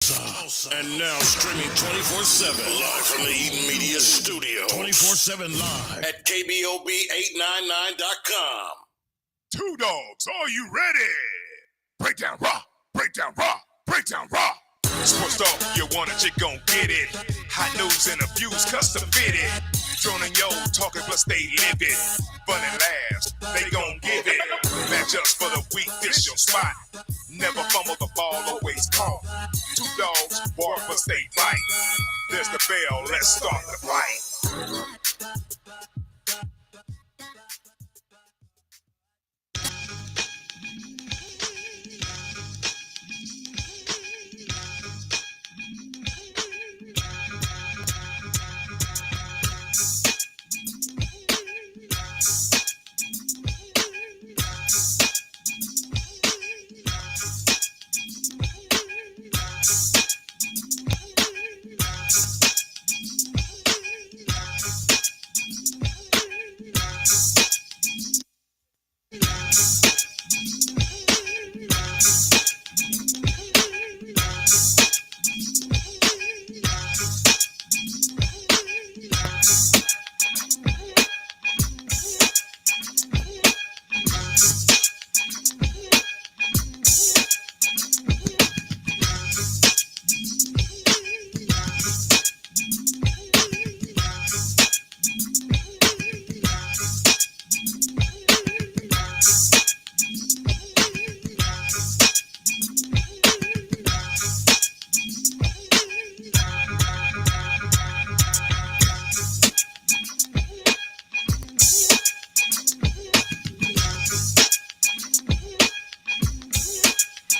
And now streaming 24/7 live from the Eden Media Studio. 24/7 live at KBOB899.com. 2Dawgs, are you ready? Breakdown raw, breakdown raw, breakdown raw. Sports talk, you want it, you gon' get it. Hot news and views custom fitted. Droning yo, talking plus they live it. Fun and laughs, they gon' give it. Matchups for the week, this your spot. Never fumble the ball, always caught. 2Dawgs, bark but stay right. There's the bell, let's start the fight.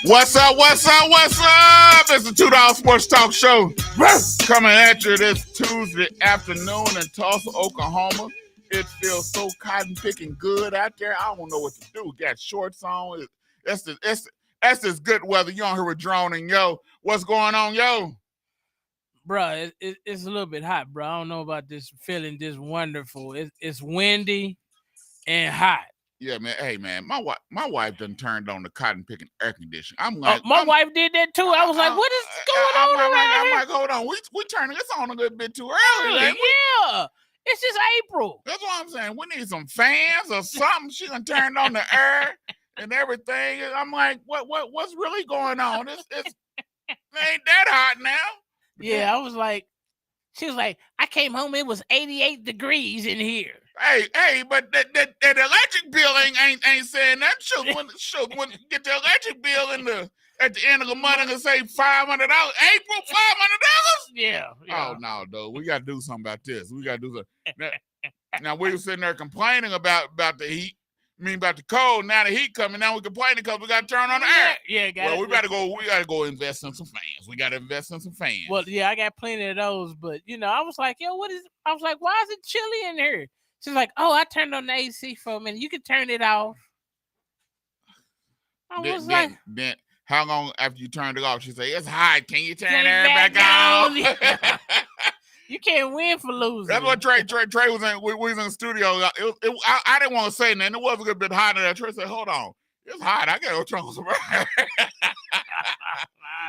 What's up? What's up? What's up? It's the $2 Sports Talk Show coming at you this Tuesday afternoon in Tulsa, Oklahoma. It feels so cotton picking good out there. I don't know what to do. Got shorts on. That's this good weather. You on here with Drone and Yo. What's going on, Yo? Bruh, it's a little bit hot, bro. I don't know about this feeling this wonderful. It's windy and hot. Yeah, man. Hey, man, my wife done turned on the cotton picking air conditioning. I'm like, my wife did that too. I was like, what is going on around here? I'm like, hold on. We turning this on a good bit too early. Yeah. It's just April. That's what I'm saying. We need some fans or something. She done turned on the air and everything. I'm like, what's really going on? It ain't that hot now. Yeah, I was like, she was like, I came home, it was 88 degrees in here. Hey, but that electric bill ain't saying that. Should when get the electric bill at the end of the month and say $500. April, $500? Yeah. Oh no, though. We gotta do something about this. We gotta do something. Now we were sitting there complaining about the heat. About the cold. Now the heat coming. Now we complaining because we got to turn on the air. Yeah, we gotta go invest in some fans. We gotta invest in some fans. Well, yeah, I got plenty of those, but I was like, yo, I was like, why is it chilly in here? She's like, oh, I turned on the AC for a minute. You can turn it off. Then how long after you turned it off? She said, it's hot. Can you turn it back on? You can't win for losing. That's what Trey was in. We was in the studio. I didn't want to say nothing. It was a good bit hot in there. Trey said, hold on. It's hot. I got to go turn on some air.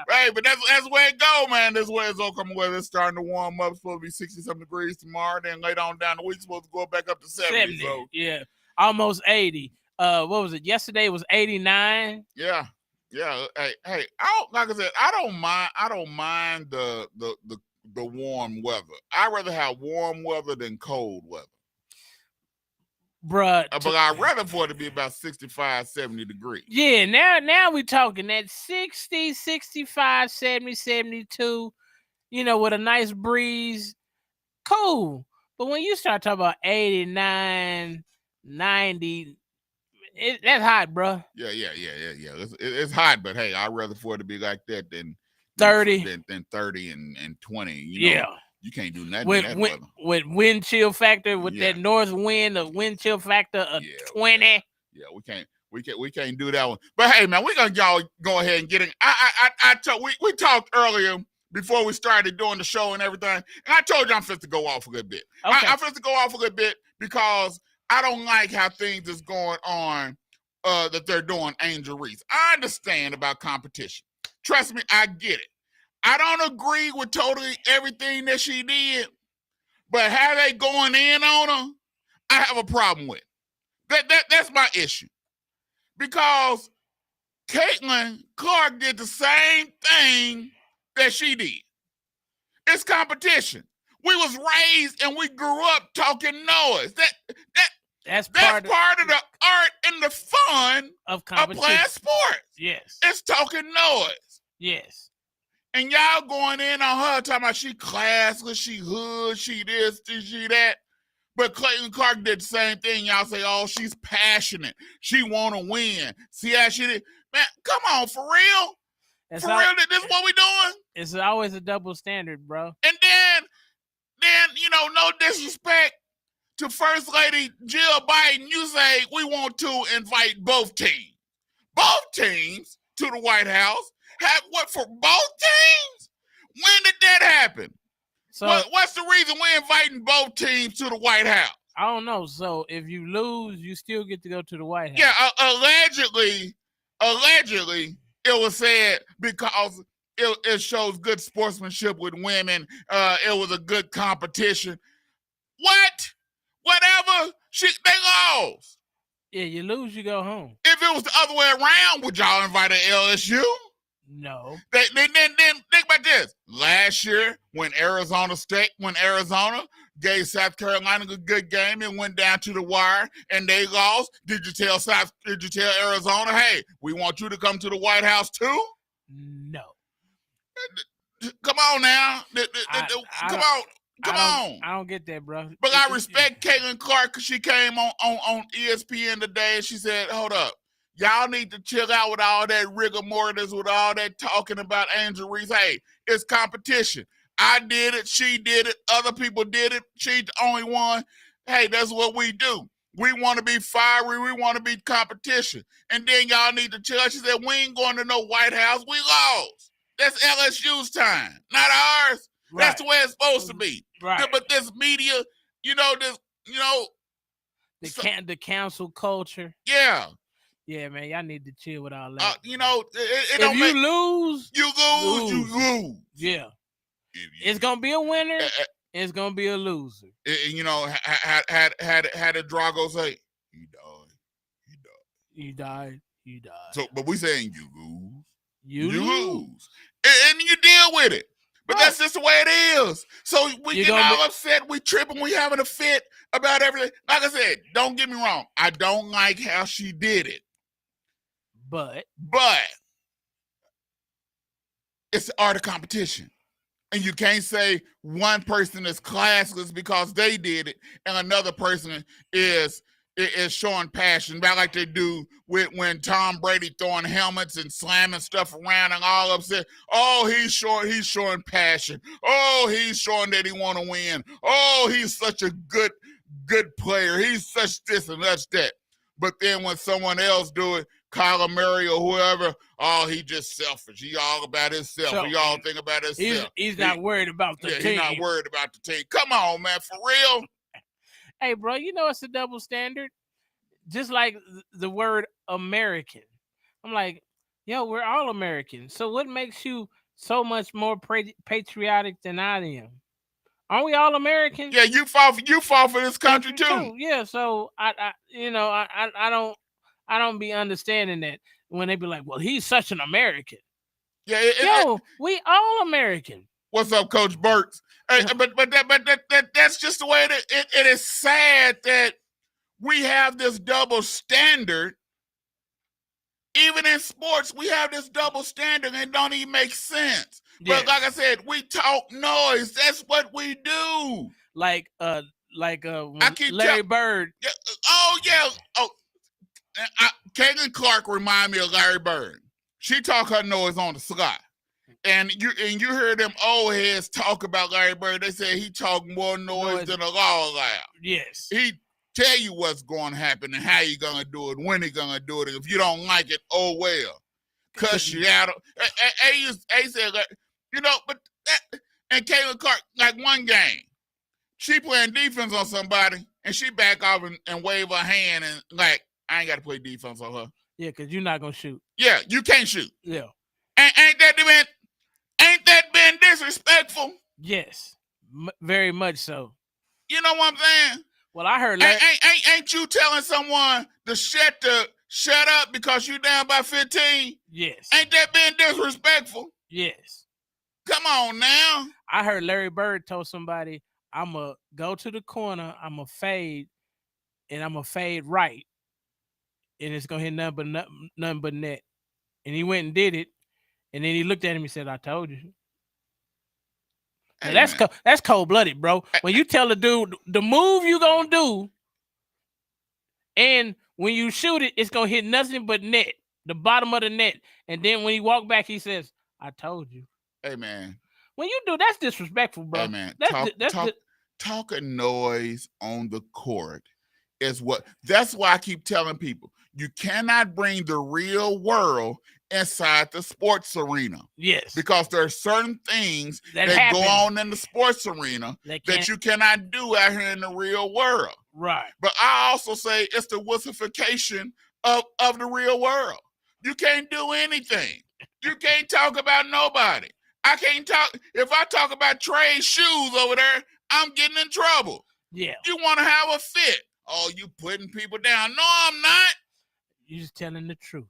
Right, but that's where it go, man. This way it's Oklahoma weather. It's starting to warm up. It's supposed to be 60-something degrees tomorrow. Then later on down the week, it's supposed to go back up to 70. So. Yeah, almost 80. What was it? Yesterday was 89. Yeah. Hey. Like I said, I don't mind the warm weather. I'd rather have warm weather than cold weather. Bruh. But I'd rather for it to be about 65, 70 degrees. Yeah, now we're talking that 60, 65, 70, 72, with a nice breeze. Cool. But when you start talking about 89, 90, that's hot, bruh. Yeah. It's hot, but hey, I'd rather for it to be like that than 30. Than 30 and 20. Yeah. You can't do nothing in that weather. With wind chill factor, with that north wind, the wind chill factor of 20. Yeah, we can't do that one. But hey, man, we're gonna go ahead and get it. We talked earlier before we started doing the show and everything, and I told you I'm supposed to go off a good bit. Okay. I'm supposed to go off a good bit because I don't like how things is going on that they're doing Angel Reese. I understand about competition. Trust me, I get it. I don't agree with totally everything that she did, but how they going in on her, I have a problem with. That's my issue. Because Caitlin Clark did the same thing that she did. It's competition. We was raised and we grew up talking noise. That's part of the art and the fun of playing sports. Yes. It's talking noise. Yes. And y'all going in on her talking about she classless, she hood, she this, she that. But Clayton Clark did the same thing. Y'all say, oh, she's passionate. She want to win. See how she did? Man, come on, for real? This is what we doing? It's always a double standard, bro. And then, no disrespect to First Lady Jill Biden, you say we want to invite both teams. Both teams to the White House. What for both teams? When did that happen? So what's the reason we're inviting both teams to the White House? I don't know. So if you lose, you still get to go to the White House. Yeah, allegedly, it was said because it shows good sportsmanship with women. It was a good competition. What? Whatever. They lost. Yeah, you lose, you go home. If it was the other way around, would y'all invite an LSU? No. Then think about this. Last year, when Arizona gave South Carolina a good game and went down to the wire and they lost, did you tell Arizona, hey, we want you to come to the White House too? No. Come on now. Come on. I don't get that, bro. But I respect Caitlin Clark because she came on ESPN today and she said, hold up. Y'all need to chill out with all that rigor mortis, with all that talking about Angel Reese. Hey, it's competition. I did it. She did it. Other people did it. She's the only one. Hey, that's what we do. We want to be fiery. We want to be competition. And then y'all need to chill. She said, we ain't going to no White House. We lost. That's LSU's time, not ours. Right. That's the way it's supposed to be. Right. But this media, the council culture. Yeah. Yeah, man, y'all need to chill with all that. If don't you lose, you lose. Yeah. It's gonna be a winner. It's gonna be a loser. Had Drago say, you died. So, but we saying you lose. You lose. And you deal with it. But that's just the way it is. So we get all upset, we tripping, we having a fit about everything. Like I said, don't get me wrong. I don't like how she did it. But it's the art of competition. And you can't say one person is classless because they did it and another person is showing passion, about like they do when Tom Brady throwing helmets and slamming stuff around and all upset. Oh, he's showing passion. Oh, he's showing that he want to win. Oh, he's such a good player. He's such this and that's that. But then when someone else do it, Kyler Murray or whoever, oh, he just selfish. He all about himself. He all think about himself. He's not worried about the team. He's not worried about the team. Come on, man, for real. Hey, bro, it's a double standard. Just like the word American. I'm like, yo, we're all American. So what makes you so much more patriotic than I am? Aren't we all Americans? Yeah, you fought for this country too. Yeah, so I don't be understanding that when they be like, well, he's such an American. Yeah, we all American. What's up, Coach Burks? But that's just the way it is. Sad that we have this double standard. Even in sports, we have this double standard and it don't even make sense. Yes. But like I said, we talk noise. That's what we do. Like Larry Bird. Yeah, Caitlin Clark remind me of Larry Bird. She talk her noise on the sly. And you hear them old heads talk about Larry Bird. They say he talk more noise than a law loud. Yes. He tell you what's going to happen and how you going to do it, when he going to do it. And if you don't like it, oh well. Cuss you out. A said, and Caitlin Clark, like one game, she playing defense on somebody and she back off and wave her hand and like, I ain't got to play defense on her. Yeah, because you're not going to shoot. Yeah, you can't shoot. Yeah. Ain't that disrespectful? Yes, very much so. You know what I'm saying? Well, I heard Ain't you telling someone to shut up because you down by 15? yes. Ain't that being disrespectful? Yes. Come on now. I heard Larry Bird told somebody, I'm going to go to the corner, I'm going to fade, and I'm going to fade right. And it's going to hit nothing but net. And he went and did it. And then he looked at him and said, I told you. Hey, that's cold-blooded, bro. When you tell a dude the move you going to do, and when you shoot it, it's going to hit nothing but net, the bottom of the net. And then when he walk back, he says, I told you. Hey, man. When you do, that's disrespectful, bro. Hey, man. That's talking noise on the court is what. That's why I keep telling people, you cannot bring the real world inside the sports arena. Yes. Because there are certain things that go on in the sports arena that you cannot do out here in the real world. Right. But I also say it's the wussification of the real world. You can't do anything. You can't talk about nobody. I can't talk. If I talk about Trey's shoes over there, I'm getting in trouble. Yeah. You want to have a fit. Oh, you putting people down. No, I'm not. You just telling the truth.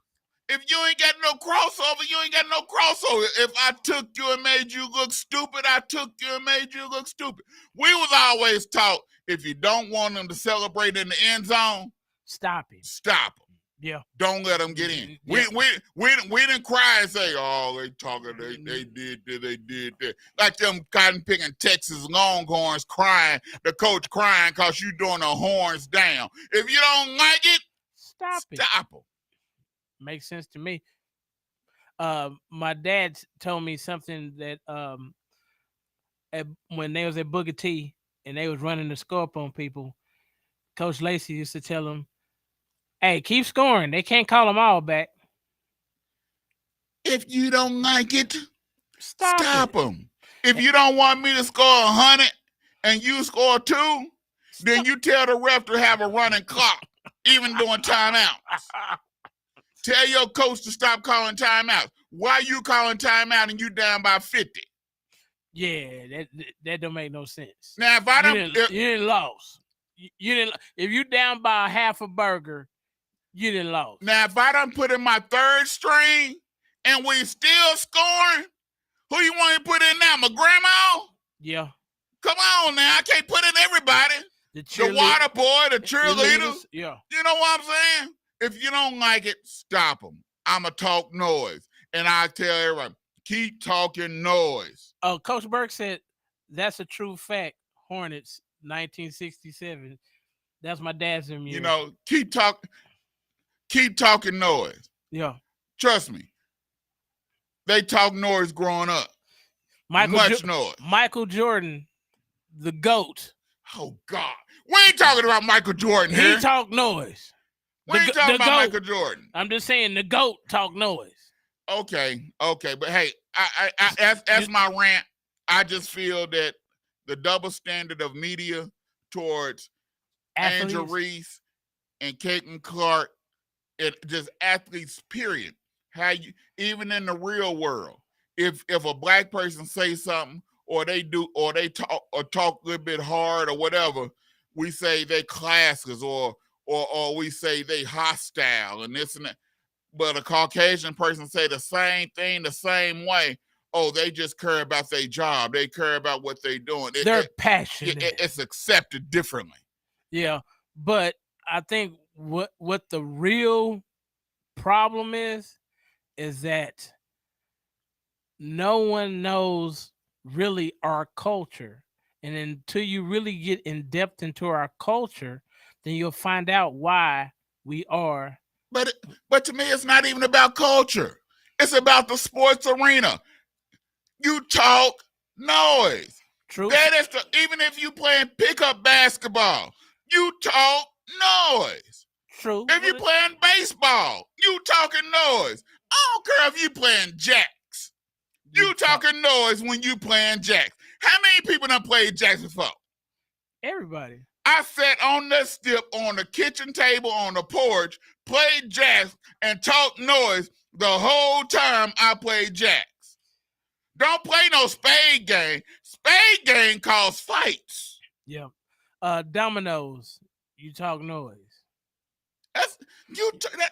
If you ain't got no crossover, you ain't got no crossover. If I took you and made you look stupid, I took you and made you look stupid. We was always taught, if you don't want them to celebrate in the end zone, stop it. Stop them. Yeah. Don't let them get in. Yeah. We didn't cry and say, oh, they talking, they did that. Like them cotton picking Texas Longhorns crying, the coach crying because you doing the horns down. If you don't like it, stop them. Makes sense to me. My dad told me something that when they was at Booker T and they was running the score up on people, Coach Lacey used to tell them, hey, keep scoring. They can't call them all back. If you don't like it, stop them. If you don't want me to score 100 and you score 2, then you tell the ref to have a running clock, even during timeouts. Tell your coach to stop calling timeouts. Why are you calling timeout and you down by 50? Yeah, that don't make no sense. Now, if I don't, you didn't lose. You didn't. If you down by half a burger, you didn't lose. Now, if I done put in my third string and we still scoring, who you want to put in now? My grandma? Yeah. Come on now, I can't put in everybody. The water boy, the cheerleaders. Yeah. You know what I'm saying? If you don't like it, stop them. I'ma talk noise. And I tell everyone, keep talking noise. Oh, Coach Burke said that's a true fact. Hornets, 1967. That's my dad's immune. You know, keep talking noise. Yeah. Trust me. They talk noise growing up. Much noise. Michael Jordan, the GOAT. Oh, God. We ain't talking about Michael Jordan here. He talk noise. We ain't talking about Michael Jordan. I'm just saying the GOAT talk noise. Okay. But hey, as my rant, I just feel that the double standard of media towards Angel Reese and Caitlin Clark, it just athletes, period. How you, even in the real world, if a black person says something or they talk a little bit hard or whatever, we say they classes or we say they hostile and this and that. But a Caucasian person say the same thing the same way. Oh, they just care about their job. They care about what they're doing. They're passionate. It's accepted differently. Yeah, but I think what the real problem is that no one knows really our culture. And until you really get in depth into our culture, then you'll find out why we are. But to me, it's not even about culture. It's about the sports arena. You talk noise. True. That is even if you playing pickup basketball, you talk noise. True. If you playing baseball, you talking noise. I don't care if you playing jacks. You talking noise when you playing jacks. How many people done played jacks before? Everybody. I sat on the step on the kitchen table on the porch, played jacks, and talked noise the whole time I played jacks. Don't play no spade game. thing cause fights. Yeah. Dominoes. You talk noise. That's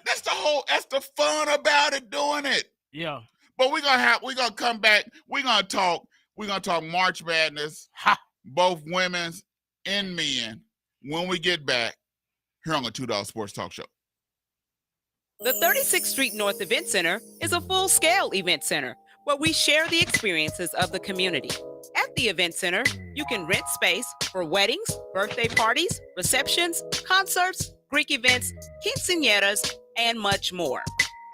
that's the fun about it, doing it. Yeah. But we're gonna come back. We're gonna talk March Madness, both women's and men, when we get back here on the 2Dawgs Sports Talk Show. The 36th Street North Event Center is a full-scale event center where we share the experiences of the community. At the event center, you can rent space for weddings, birthday parties, receptions, concerts, Greek events, quinceañeras, and much more.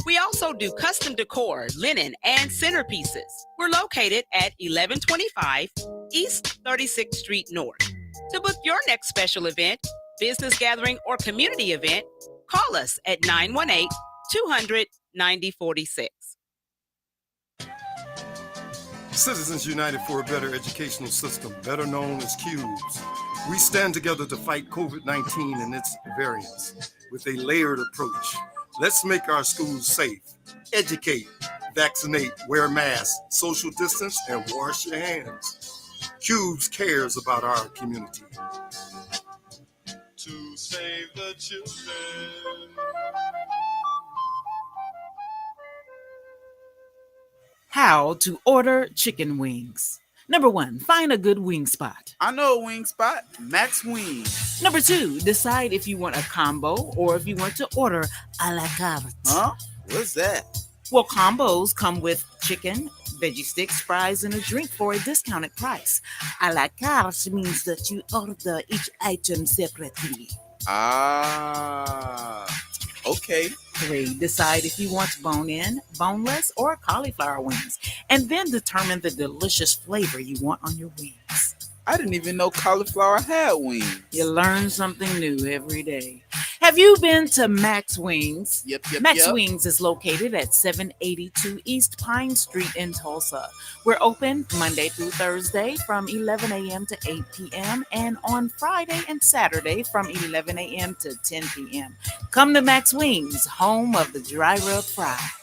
We also do custom decor, linen, and centerpieces. We're located at 1125 East 36th Street North. To book your next special event, business gathering, or community event, call us at 918-200-9046. Citizens United for a Better Educational System, better known as CUBES. We stand together to fight COVID-19 and its variants with a layered approach. Let's make our schools safe, educate, vaccinate, wear masks, social distance, and wash your hands. CUBES cares about our community. To save the children. How to order chicken wings. Number 1, find a good wing spot. I know a wing spot, Max Wings. Number 2, decide if you want a combo or if you want to order a la carte. Huh? What's that? Well, combos come with chicken, veggie sticks, fries, and a drink for a discounted price. A la carte means that you order each item separately. Ah, okay. 3, decide if you want bone-in, boneless, or cauliflower wings, and then determine the delicious flavor you want on your wings. I didn't even know cauliflower had wings. You learn something new every day. Have you been to Max Wings? Yep. Max Wings is located at 782 East Pine Street in Tulsa. We're open Monday through Thursday from 11 a.m. to 8 p.m. and on Friday and Saturday from 11 a.m. to 10 p.m. Come to Max Wings, home of the dry rub fries.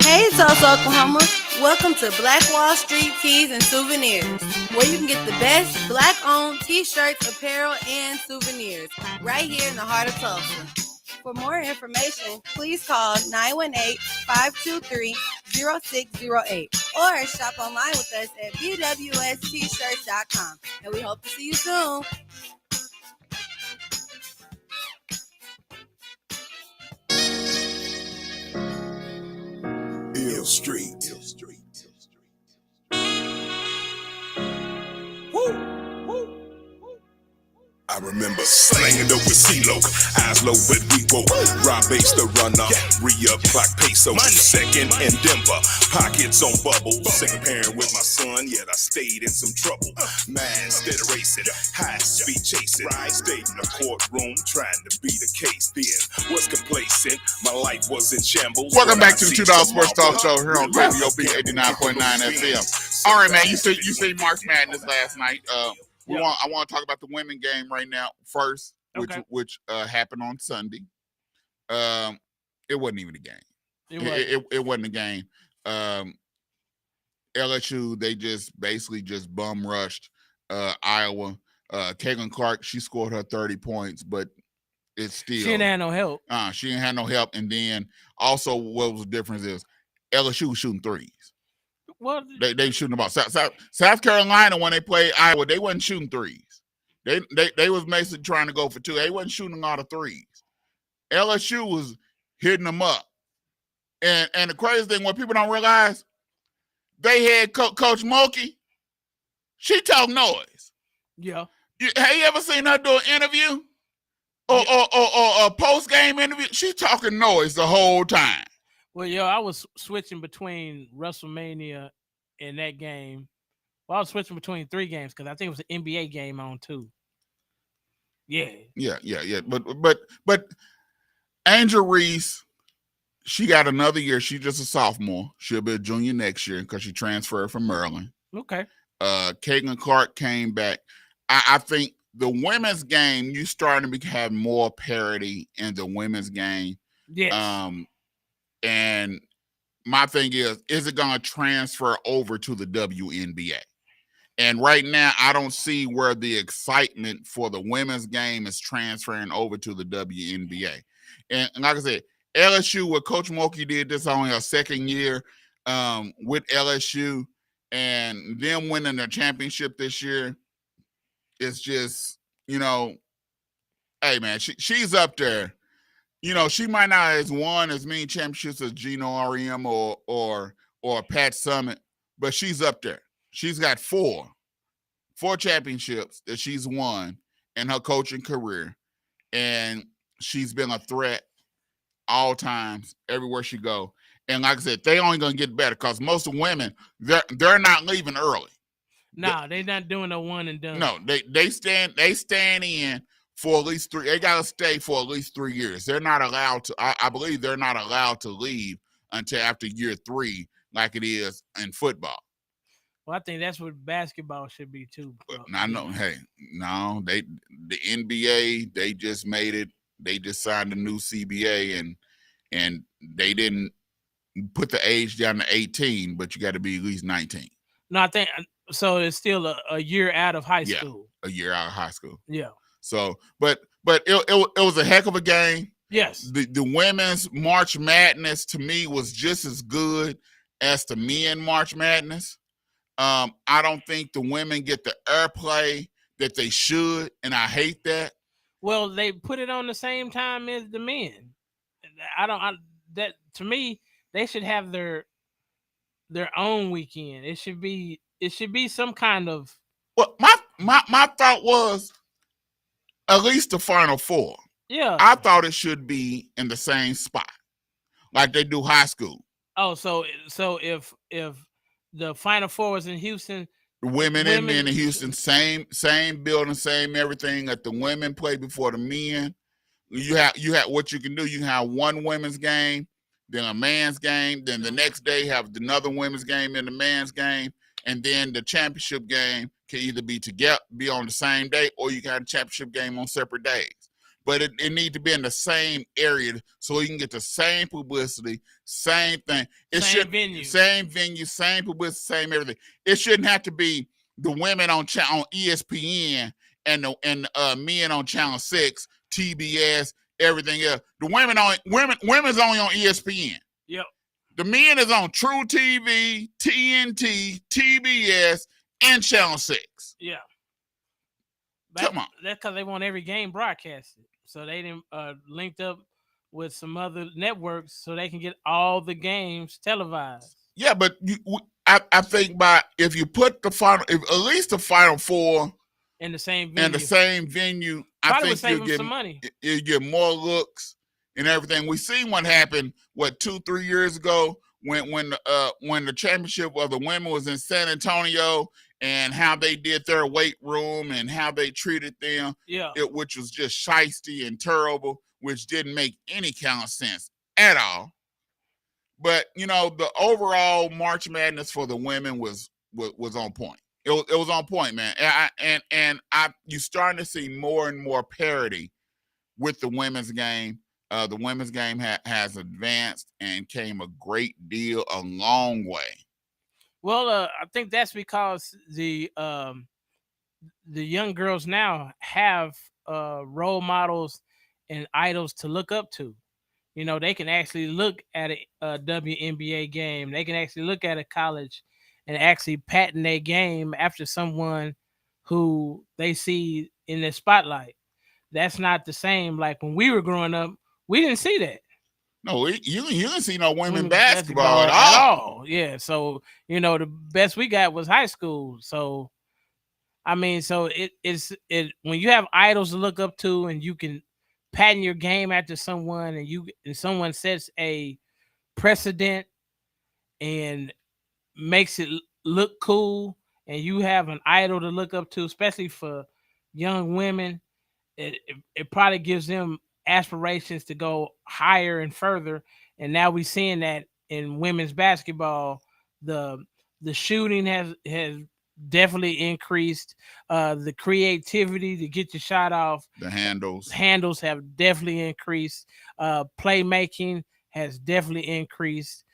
Hey Tulsa, Oklahoma. Welcome to Black Wall Street Tees and Souvenirs, where you can get the best black-owned t-shirts, apparel, and souvenirs right here in the heart of Tulsa. For more information, please call 918-523-0608 or shop online with us at bwstshirts.com. And we hope to see you soon. Ill Street. I remember slanging over C-Lo, eyes low but we woke. Rob Bass the runner, re-up clock peso. Second in Denver, pockets on bubble. Second parent with my son, yet I stayed in some trouble. Man, instead of racing, high speed chasing. Stayed in the courtroom trying to beat a case. Then was complacent, my life was in shambles. Welcome back to the 2Dawgs Sports Talk Show here on KBOP 89.9 FM. All right, man, you see March Madness last night. I want to talk about the women game right now first, which happened on Sunday. It wasn't even a game. It wasn't a game. LSU, they basically bum rushed Iowa. Kagan Clark, she scored her 30 points, but it's still she didn't have no help. She didn't have no help. And then also, what was the difference is LSU was shooting threes. Well, they shooting about South Carolina when they played Iowa. They wasn't shooting threes. They was basically trying to go for two. They wasn't shooting a lot of threes. LSU was hitting them up. And the crazy thing, what people don't realize, they had Coach Mulkey. She talk noise. Yeah. Have you ever seen her do an interview or a post game interview? She talking noise the whole time. Well, I was switching between WrestleMania and that game. Well, I was switching between 3 games because I think it was an NBA game on too. Yeah. But Angel Reese, she got another year. She's just a sophomore. She'll be a junior next year because she transferred from Maryland. Okay. Kagan Clark came back. I think the women's game, you starting to have more parity in the women's game. Yes. And my thing is it going to transfer over to the WNBA? And right now, I don't see where the excitement for the women's game is transferring over to the WNBA. And like I said, LSU, what Coach Mulkey did, this only her second year with LSU, and them winning the championship this year, it's just, hey, man, she's up there. She might not have won as many championships as Gino REM or Pat Summitt, but she's up there. She's got four championships that she's won in her coaching career, and she's been a threat all times, everywhere she go. And like I said, they only gonna get better because most of women, they're not leaving early. No, they're not doing a one and done. No, they stand in for at least 3. They gotta stay for at least 3 years. They're not allowed to. I believe they're not allowed to leave until after year 3, like it is in football. Well, I think that's what basketball should be too. I know. Hey, no, the NBA, they just made it. They just signed a new CBA, and they didn't put the age down to 18, but you got to be at least 19. No, I think so. It's still a year out of high school. A year out of high school. Yeah. So, but it was a heck of a game. Yes. The women's March Madness to me was just as good as the men March Madness. I don't think the women get the airplay that they should, and I hate that. Well, they put it on the same time as the men. That to me, they should have their own weekend. It should be some kind of. Well, my thought was at least the Final Four. Yeah. I thought it should be in the same spot, like they do high school. Oh, so if the Final Four was in Houston, women and men in Houston, same building, same everything. That the women play before the men. You have what you can do. You can have one women's game, then a man's game, then the next day have another women's game and the man's game, and then the championship game can either be on the same day, or you can have a championship game on separate days. But it needs to be in the same area so you can get the same publicity, same thing. Same venue, same publicity, same everything. It shouldn't have to be the women on ESPN and men on Channel 6, TBS, everything else. The women's only on ESPN. Yep. The men is on True TV, TNT, TBS, and Channel 6. Yeah. Come on. That's because they want every game broadcasted. So they didn't linked up with some other networks so they can get all the games televised. Yeah, but I think if you put at least the Final Four in the same venue, probably I think you'll get some money. You get more looks and everything. We seen what happened 2-3 years ago when the championship of the women was in San Antonio, and how they did their weight room and how they treated them, which was just shiesty and terrible, which didn't make any kind of sense at all. But the overall March Madness for the women was on point. It was on point, man. And you're starting to see more and more parity with the women's game. The women's game has advanced and came a long way. Well, I think that's because the young girls now have role models and idols to look up to. They can actually look at a WNBA game. They can actually look at a college and actually patent their game after someone who they see in the spotlight. That's not the same. Like when we were growing up, we didn't see that. No, you didn't see no women basketball at all. Yeah, so the best we got was high school. So, I mean, it's when you have idols to look up to, and you can patent your game after someone, and someone sets a precedent and makes it look cool, and you have an idol to look up to, especially for young women, it probably gives them aspirations to go higher and further. And now we're seeing that in women's basketball, the shooting has definitely increased. The creativity to get your shot off, the handles have definitely increased. Playmaking has definitely increased.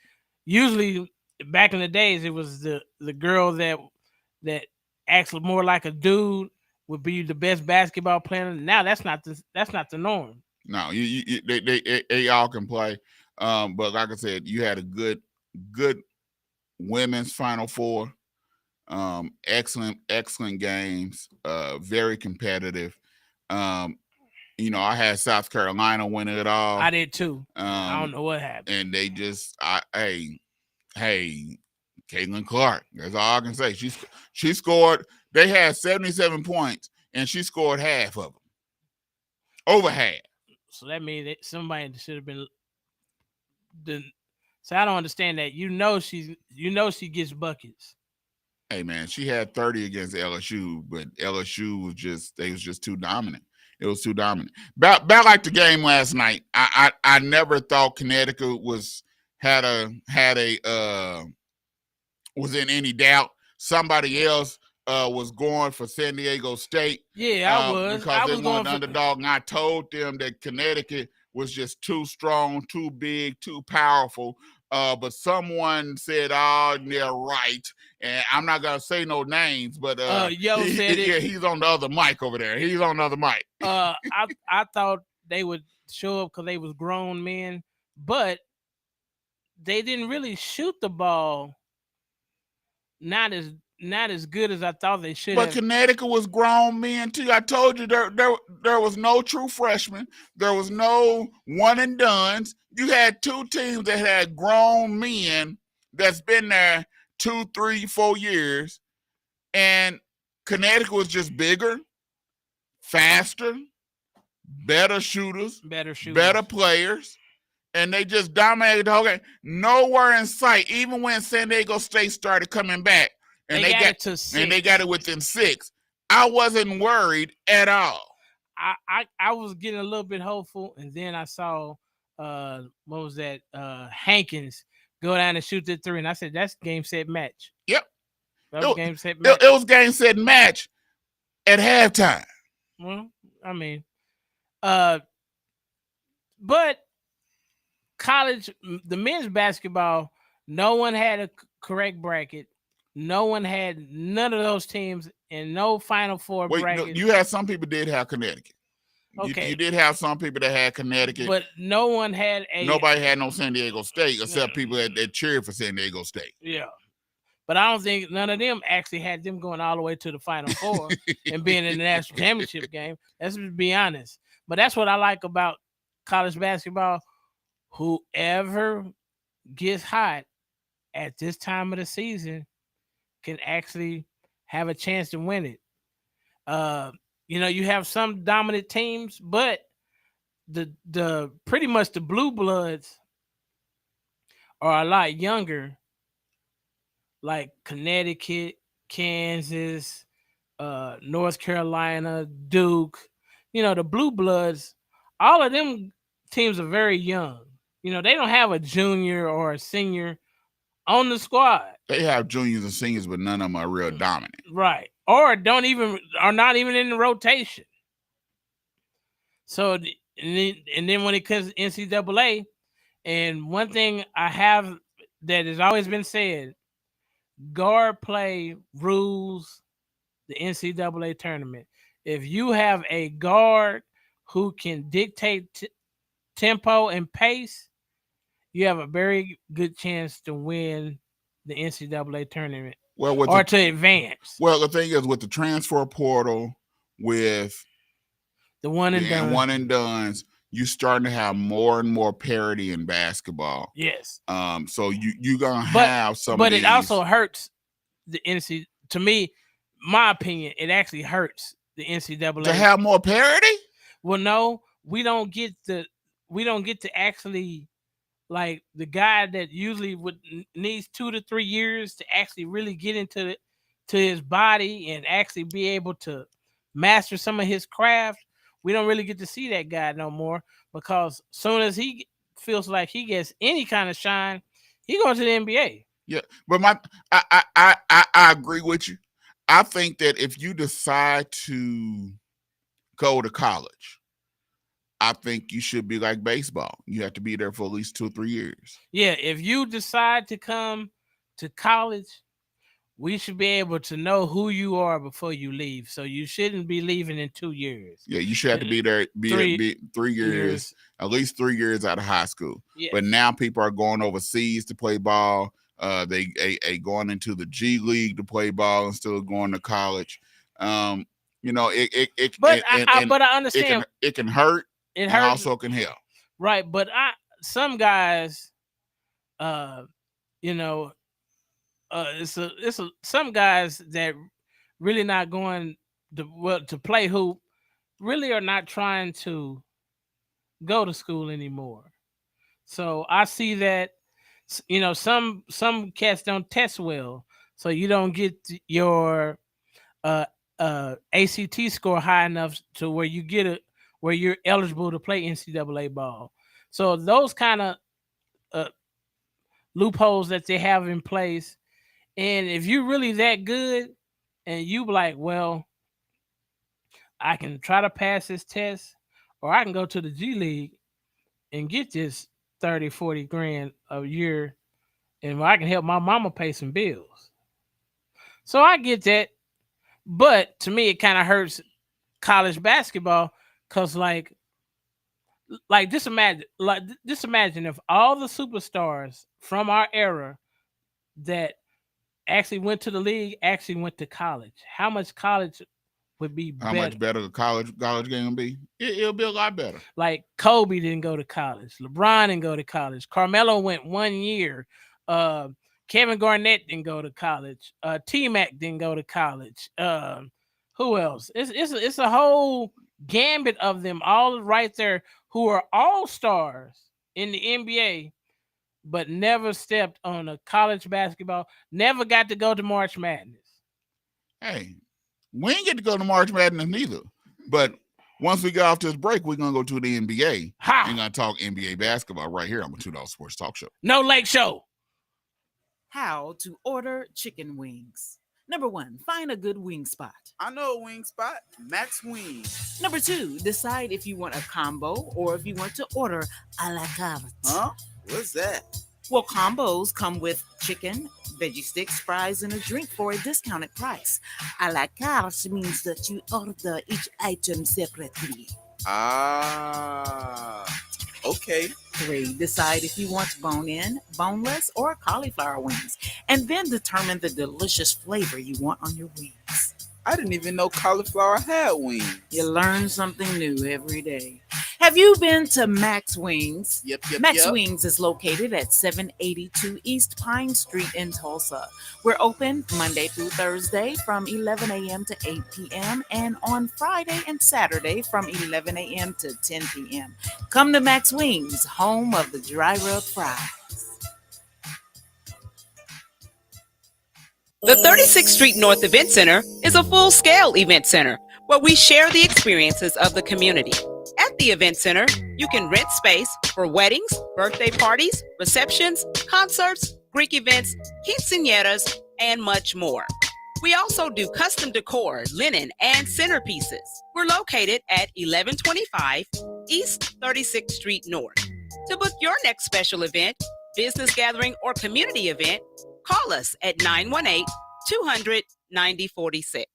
usually back in the days it was the girl that acts more like a dude would be the best basketball player. Now that's not the norm. No, they all can play. But like I said, you had a good women's Final Four. Excellent games. Very competitive. I had South Carolina winning it all. I did too. I don't know what happened. And they just, hey, Caitlin Clark. That's all I can say. She scored. They had 77 points, and she scored half of them. Over half. So that means that somebody should have been. So I don't understand that. She gets buckets. Hey man, she had 30 against LSU, but LSU was just too dominant. It was too dominant. About like the game last night. I never thought Connecticut was in any doubt. Somebody else was going for San Diego State. Yeah, I was. Because they wanted the underdog, and I told them that Connecticut was just too strong, too big, too powerful. But someone said, "Oh, they're right," and I'm not gonna say no names, but Yo said it. Yeah, he's on the other mic over there. He's on the other mic. I thought they would show up because they was grown men, but they didn't really shoot the ball. Not as good as I thought they should. But Connecticut was grown men too. I told you there was no true freshmen. There was no one and dones. You had two teams that had grown men that's been there 2, 3, 4 years, and Connecticut was just bigger, faster, better shooters, better players, and they just dominated the whole game. Nowhere in sight, even when San Diego State started coming back. And they got it to 6. And they got it within 6. I wasn't worried at all. I was getting a little bit hopeful, and then I saw what was that? Hankins go down and shoot the 3, and I said that's game set match. Yep. That was game set match. It was game set match at halftime. Well, I mean, but college, the men's basketball, no one had a correct bracket. No one had none of those teams in no Final Four bracket. No, you had some people did have Connecticut. Okay. You did have some people that had Connecticut. But no one had nobody had no San Diego State except people that cheered for San Diego State. Yeah. But I don't think none of them actually had them going all the way to the Final Four and being in the national championship game. Let's just be honest. But that's what I like about college basketball. Whoever gets hot at this time of the season can actually have a chance to win it. You have some dominant teams, but the pretty much the blue bloods are a lot younger, like Connecticut, Kansas, North Carolina, Duke. The blue bloods, all of them teams are very young. They don't have a junior or a senior on the squad. They have juniors and seniors, but none of them are real dominant. Right. Or are not even in the rotation. So, and then when it comes to NCAA, and one thing I have that has always been said, guard play rules the NCAA tournament. If you have a guard who can dictate tempo and pace, you have a very good chance to win the NCAA tournament to advance. Well, the thing is, with the transfer portal, with the one and dones, you're starting to have more and more parity in basketball. Yes. So you're gonna have some. But it also hurts the NCAA. To me, my opinion, it actually hurts the NCAA to have more parity. Well, no, we don't get to actually. Like the guy that usually needs 2 to 3 years to actually really get into his body and actually be able to master some of his craft, we don't really get to see that guy no more, because soon as he feels like he gets any kind of shine, he goes to the NBA. Yeah, but I agree with you. I think that if you decide to go to college, I think you should be like baseball. You have to be there for at least 2 or 3 years. Yeah, if you decide to come to college, we should be able to know who you are before you leave. So you shouldn't be leaving in 2 years. Yeah, you should have to be there, be 3 years, at least 3 years out of high school. Yes. But now people are going overseas to play ball. They going into the G League to play ball instead of going to college. You know, But I understand it can hurt. It and hurts. also can help. Right, but some guys, you know, it's some guys that really not going to play hoop really are not trying to go to school anymore. So I see that, you know, some cats don't test well, so you don't get your ACT score high enough to where you get it where you're eligible to play NCAA ball. So those kind of loopholes that they have in place. And if you're really that good and you like, well, I can try to pass this test or I can go to the G League and get this 30, 40 grand a year and I can help my mama pay some bills. So I get that. But to me, it kind of hurts college basketball because like just imagine if all the superstars from our era that actually went to the league actually went to college. How much college would be better? How much better the college game will be? It'll be a lot better. Like Kobe didn't go to college. LeBron didn't go to college. Carmelo went 1 year. Kevin Garnett didn't go to college. T-Mac didn't go to college. Who else? It's a whole gambit of them all right there who are all stars in the NBA, but never stepped on a college basketball, never got to go to March Madness. Hey, we ain't get to go to March Madness neither. But once we get off this break, we're going to go to the NBA. We're going to talk NBA basketball right here on the 2Dawgs Sports Talk Show. No Lake Show. How to order chicken wings. Number 1, find a good wing spot. I know a wing spot, Max Wings. Number 2, decide if you want a combo or if you want to order a la carte. Huh? What's that? Well, combos come with chicken, veggie sticks, fries, and a drink for a discounted price. A la carte means that you order each item separately. Okay. 3, decide if you want bone-in, boneless, or cauliflower wings, and then determine the delicious flavor you want on your wings. I didn't even know cauliflower had wings. You learn something new every day. Have you been to Max Wings? Yep. Max Wings is located at 782 East Pine Street in Tulsa. We're open Monday through Thursday from 11 a.m. to 8 p.m. and on Friday and Saturday from 11 a.m. to 10 p.m. Come to Max Wings, home of the dry rub fries. The 36th Street North Event Center is a full-scale event center where we share the experiences of the community. At the event center, you can rent space for weddings, birthday parties, receptions, concerts, Greek events, quinceañeras, and much more. We also do custom decor, linen, and centerpieces. We're located at 1125 East 36th Street North. To book your next special event, business gathering, or community event, call us at 918-200-9046.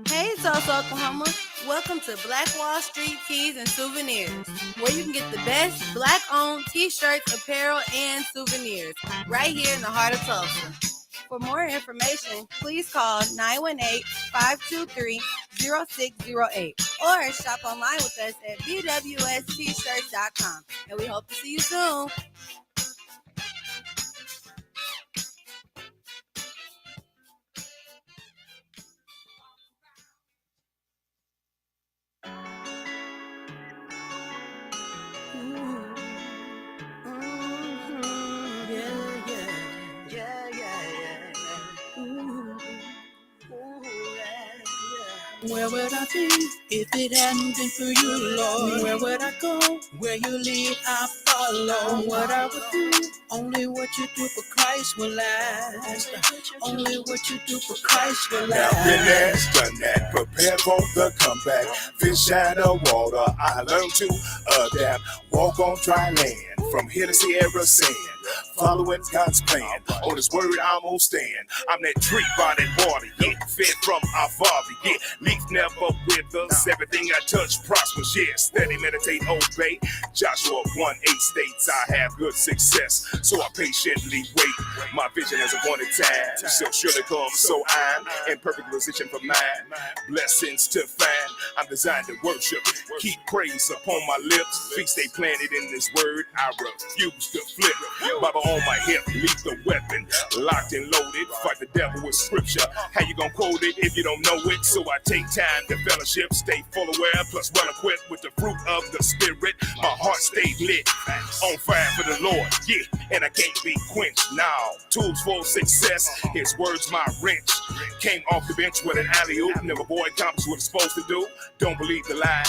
Hey, Tulsa, Oklahoma. Welcome to Black Wall Street Tees and Souvenirs, where you can get the best Black-owned t-shirts, apparel, and souvenirs right here in the heart of Tulsa. For more information, please call 918-523-0608 or shop online with us at bwstshirts.com. And we hope to see you soon. Where would I be if it hadn't been for you, Lord? Where would I go? Where you lead, I follow. What I would do, only what you do for Christ will last. Only what you do for Christ will Now last. been there, done that, prepared for the comeback. Fish out of water, I learned to adapt. Walk on dry land, from here to Sierra Sand. Following God's plan, on His word I'm gonna stand. I'm that tree by that water, yeah, fed from our Father, yeah. Leaf never withers, everything I touch prospers, yeah. Steady, meditate, obey. Joshua 1:8 states I have good success, so I patiently wait. My vision has appointed time, shall surely come, so I'm in perfect position for mine. Blessings to find, I'm designed to worship. Keep praise upon my lips. Feet stay planted in this word, I refuse to flip. Bible on my hip, lethal weapon, locked and loaded. Fight the devil with scripture. How you gonna quote it if you don't know it? So I take time to fellowship, stay full aware, plus well equipped with the fruit of the spirit. My heart stayed lit, on fire for the Lord, yeah, and I can't be quenched now. Tools for success, His words my wrench. Came off the bench with an alley-oop, never boy accomplished what I'm supposed to do. Don't believe the lie,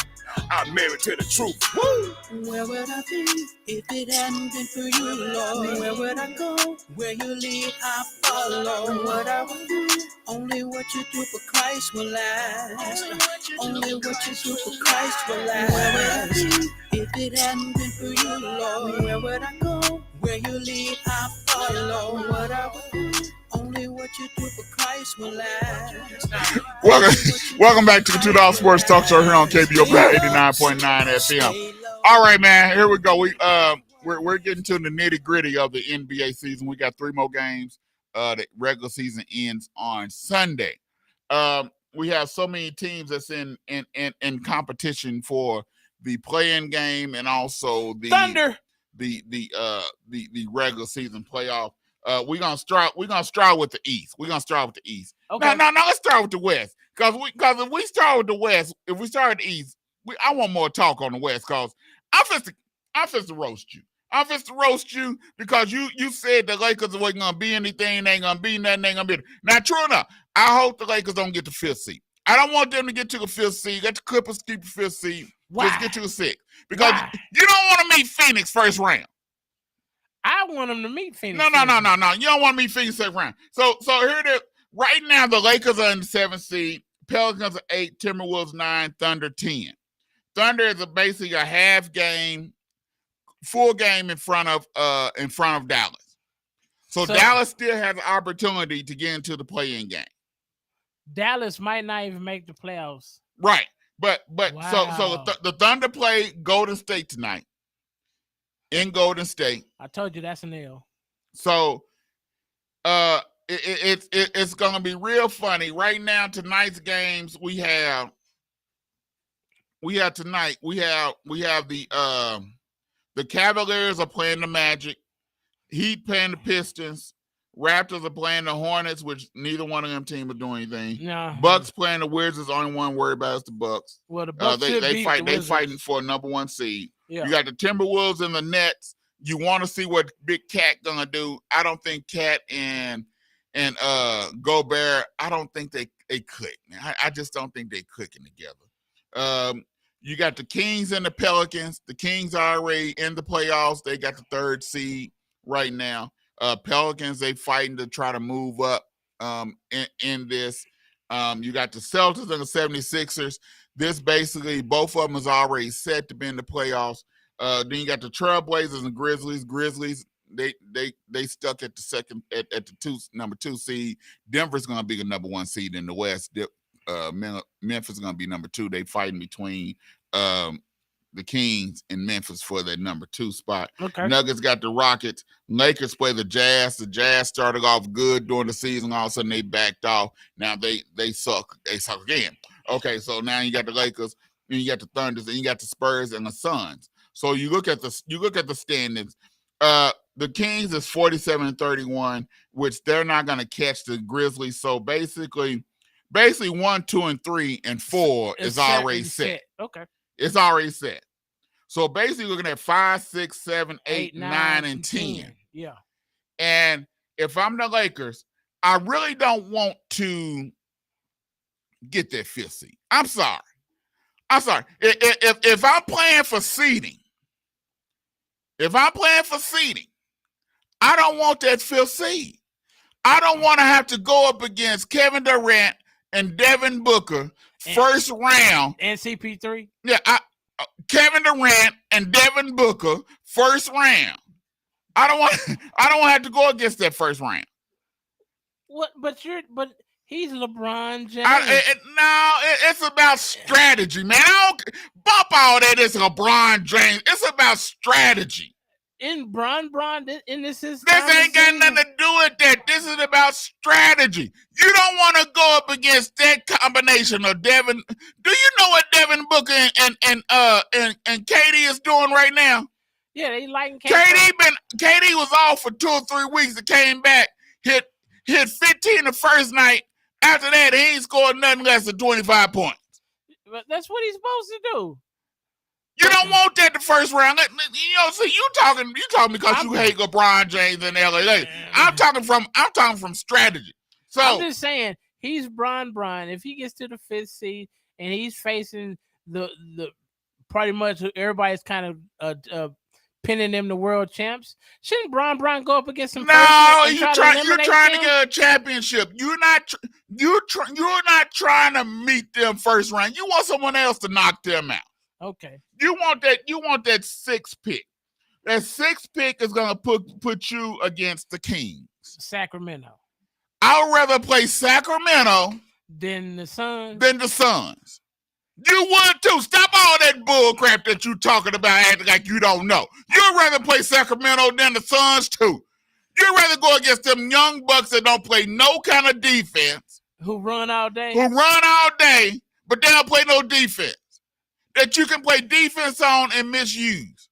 I'm married to the truth. Woo! Where would I be if it hadn't been for you, Lord? Where would I go? Where you lead, I follow. What I would do, only what you do for Christ will last. Only what you do for Christ will last. Where would I be if it hadn't been for you, Lord? Where would I go? Where you lead, I follow. What I would do, only what you do for Christ will last. Welcome back to the 2Dawgs Sports Talk Show here on KBO 89.9 FM. All right, man, here we go. We're getting to the nitty gritty of the NBA season. We got 3 more games. The regular season ends on Sunday. We have so many teams that's in competition for the play-in game and also the Thunder. the regular season playoff. We're gonna start with the East. We're gonna start with the East. Okay. No, let's start with the West. Because if we start with the West, if we start with the East, I want more talk on the West. Because I'm finna roast you. I'm finna roast you because you said the Lakers wasn't gonna be anything, they ain't gonna be nothing, they ain't gonna be. Now, true enough, I hope the Lakers don't get the 5th seed. I don't want them to get to the 5th seed. Let the Clippers keep the 5th seed. Why? Just get to the 6th. Because you don't want to meet Phoenix first round. I want them to meet Phoenix. No. You don't want to meet Phoenix second round. So here it is. Right now, the Lakers are in the 7th seed. Pelicans are 8, Timberwolves 9, Thunder 10. Thunder is basically a half game, full game in front of Dallas. So Dallas still has an opportunity to get into the play-in game. Dallas might not even make the playoffs. Right. But Wow. so the Thunder play Golden State tonight. In Golden State. I told you that's an L. So it's gonna be real funny. Right now, tonight's games we have tonight. We have the Cavaliers are playing the Magic, Heat playing the Pistons, Raptors are playing the Hornets, which neither one of them teams are doing anything. No. Bucks playing the Wizards. Only one worried about is the Bucks. Well, the Bucks they fighting for a number 1 seed. Yeah. You got the Timberwolves and the Nets. You want to see what Big Cat gonna do. I don't think Cat and Gobert, I don't think they click. I just don't think they clicking together. You got the Kings and the Pelicans. The Kings are already in the playoffs. They got the 3rd seed right now. Pelicans, they fighting to try to move up in this. You got the Celtics and the 76ers. This basically, both of them is already set to be in the playoffs. Then you got the Trailblazers and Grizzlies. Grizzlies, they stuck at the second at the number 2 seed. Denver's gonna be the number 1 seed in the West. Memphis is gonna be number 2. They fighting between the Kings and Memphis for that number 2 spot. Okay. Nuggets got the Rockets. Lakers play the Jazz. The Jazz started off good during the season. All of a sudden they backed off. Now they suck. They suck again. Okay, so now you got the Lakers, and you got the Thunders, and you got the Spurs and the Suns. So you look at the standings. The Kings is 47-31, which they're not going to catch the Grizzlies. So basically 1, 2, and 3, and 4 is already set. Okay. It's already set. So basically looking at 5, 6, 7, 8, 9, and 10. Yeah. And if I'm the Lakers, I really don't want to get that 5th seed. I'm sorry. If I'm playing for seeding, I don't want that 5th seed. I don't want to have to go up against Kevin Durant and Devin Booker first round. And CP3? Yeah, Kevin Durant and Devin Booker first round. I don't want to have to go against that first round. What? But he's LeBron James. It's about strategy, man. I don't bump all that. It's LeBron James. It's about strategy. In Bron, this is this ain't got nothing to do with that. This is about strategy. You don't want to go up against that combination of Devin. Do you know what Devin Booker and KD is doing right now? Yeah, they liking KD was off for 2 or 3 weeks. It came back, hit 15 the first night. After that, he ain't scored nothing less than 25 points. But that's what he's supposed to do. You don't want that the first round. See, you talking because you hate LeBron James and LA. I'm talking from strategy. So I'm just saying he's Bron. If he gets to the 5th seed and he's facing the pretty much everybody's kind of pinning them the world champs, shouldn't Bron go up against him? No, you're trying to get a championship. You're not trying to meet them first round. You want someone else to knock them out. Okay. You want that 6th pick. That 6th pick is gonna put you against the Kings. Sacramento. I would rather play Sacramento than the Suns. You would too. Stop all that bull crap that you talking about acting like you don't know. You'd rather play Sacramento than the Suns too. You'd rather go against them young bucks that don't play no kind of defense. Who run all day, but they don't play no defense. That you can play defense on and misuse.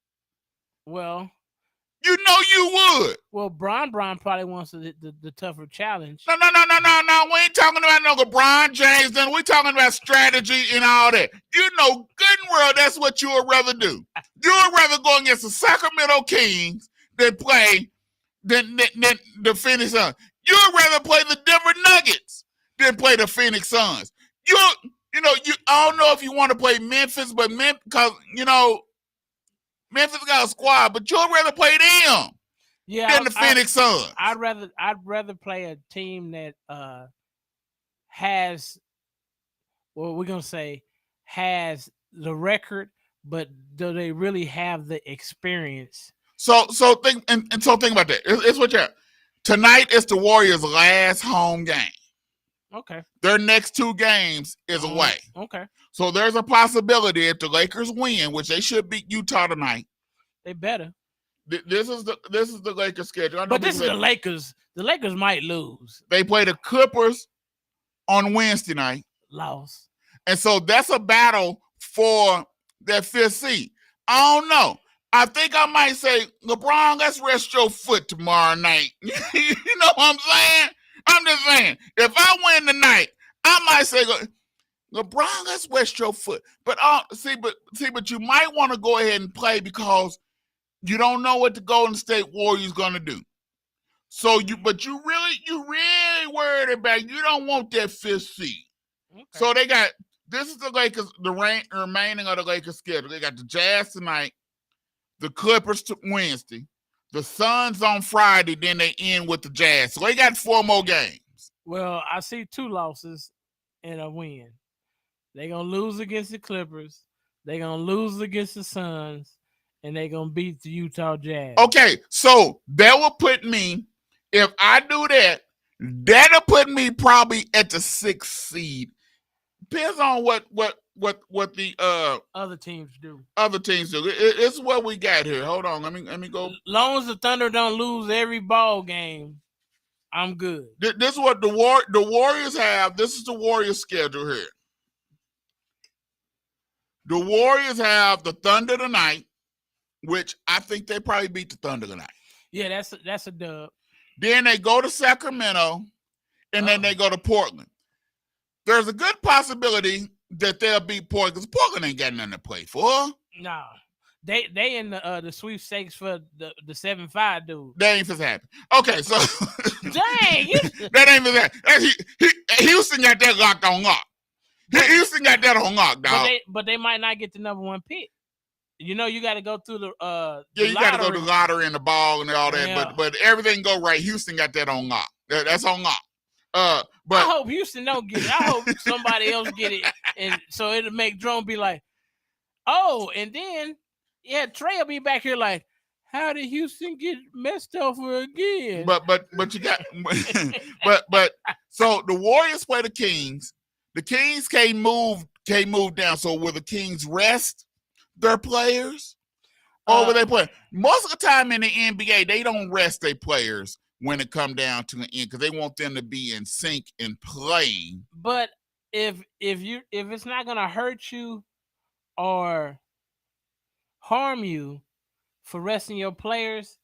Well, you know you would. Well, Bron probably wants the tougher challenge. No. We ain't talking about no LeBron James. Then we talking about strategy and all that. You know good and well that's what you would rather do. You would rather go against the Sacramento Kings than play than the Phoenix Suns. You would rather play the Denver Nuggets than play the Phoenix Suns. I don't know if you want to play Memphis, but because Memphis got a squad, but you'd rather play them than the Phoenix Suns. I'd rather play a team that has has the record, but do they really have the experience? So think about that. It's what you're. Tonight is the Warriors' last home game. Okay. Their next 2 games is away. Okay. So there's a possibility if the Lakers win, which they should beat Utah tonight. They better. This is the Lakers schedule. But this is the Lakers. The Lakers might lose. They play the Clippers on Wednesday night. Loss. And so that's a battle for that 5th seed. I don't know. I think I might say, LeBron, let's rest your foot tomorrow night. You know what I'm saying? I'm just saying, if I win tonight, I might say, LeBron, let's rest your foot. But but you might want to go ahead and play because you don't know what the Golden State Warriors gonna do. So you really worried about. You don't want that 5th seed. Okay. So this is the Lakers, the remaining of the Lakers schedule. They got the Jazz tonight, the Clippers Wednesday, the Suns on Friday, then they end with the Jazz. So they got 4 more games. Well, I see 2 losses and a win. They're going to lose against the Clippers. They're going to lose against the Suns. And they're going to beat the Utah Jazz. Okay, so that will put me, if I do that, that'll put me probably at the 6th seed. Depends on what the other teams do. It's what we got here. Hold on, let me go. Long as the Thunder don't lose every ball game, I'm good. This is what the Warriors have. This is the Warriors schedule here. The Warriors have the Thunder tonight, which I think they probably beat the Thunder tonight. Yeah, that's a dub. Then they go to Sacramento, and then they go to Portland. There's a good possibility that they'll beat Portland because Portland ain't got nothing to play for. No, they in the sweepstakes for the 7-5 dude. That ain't for happen. Okay, so dang, that ain't for that. Houston got that locked on lock. Houston got that on lock, dog. But they might not get the number 1 pick. You know, you got to go through the you got to go to the lottery and the ball and all that. Yeah. But everything go right. Houston got that on lock. That's on lock. But I hope Houston don't get it. I hope somebody else get it, and so it'll make Drone be like, "Oh," and then Trey will be back here like, "How did Houston get messed over again?" But you got but so the Warriors play the Kings. The Kings can't move down. So will the Kings rest their players, or will they play? Most of the time in the NBA, they don't rest their players when it come down to the end because they want them to be in sync and playing. But if it's not gonna hurt you or harm you for resting your players,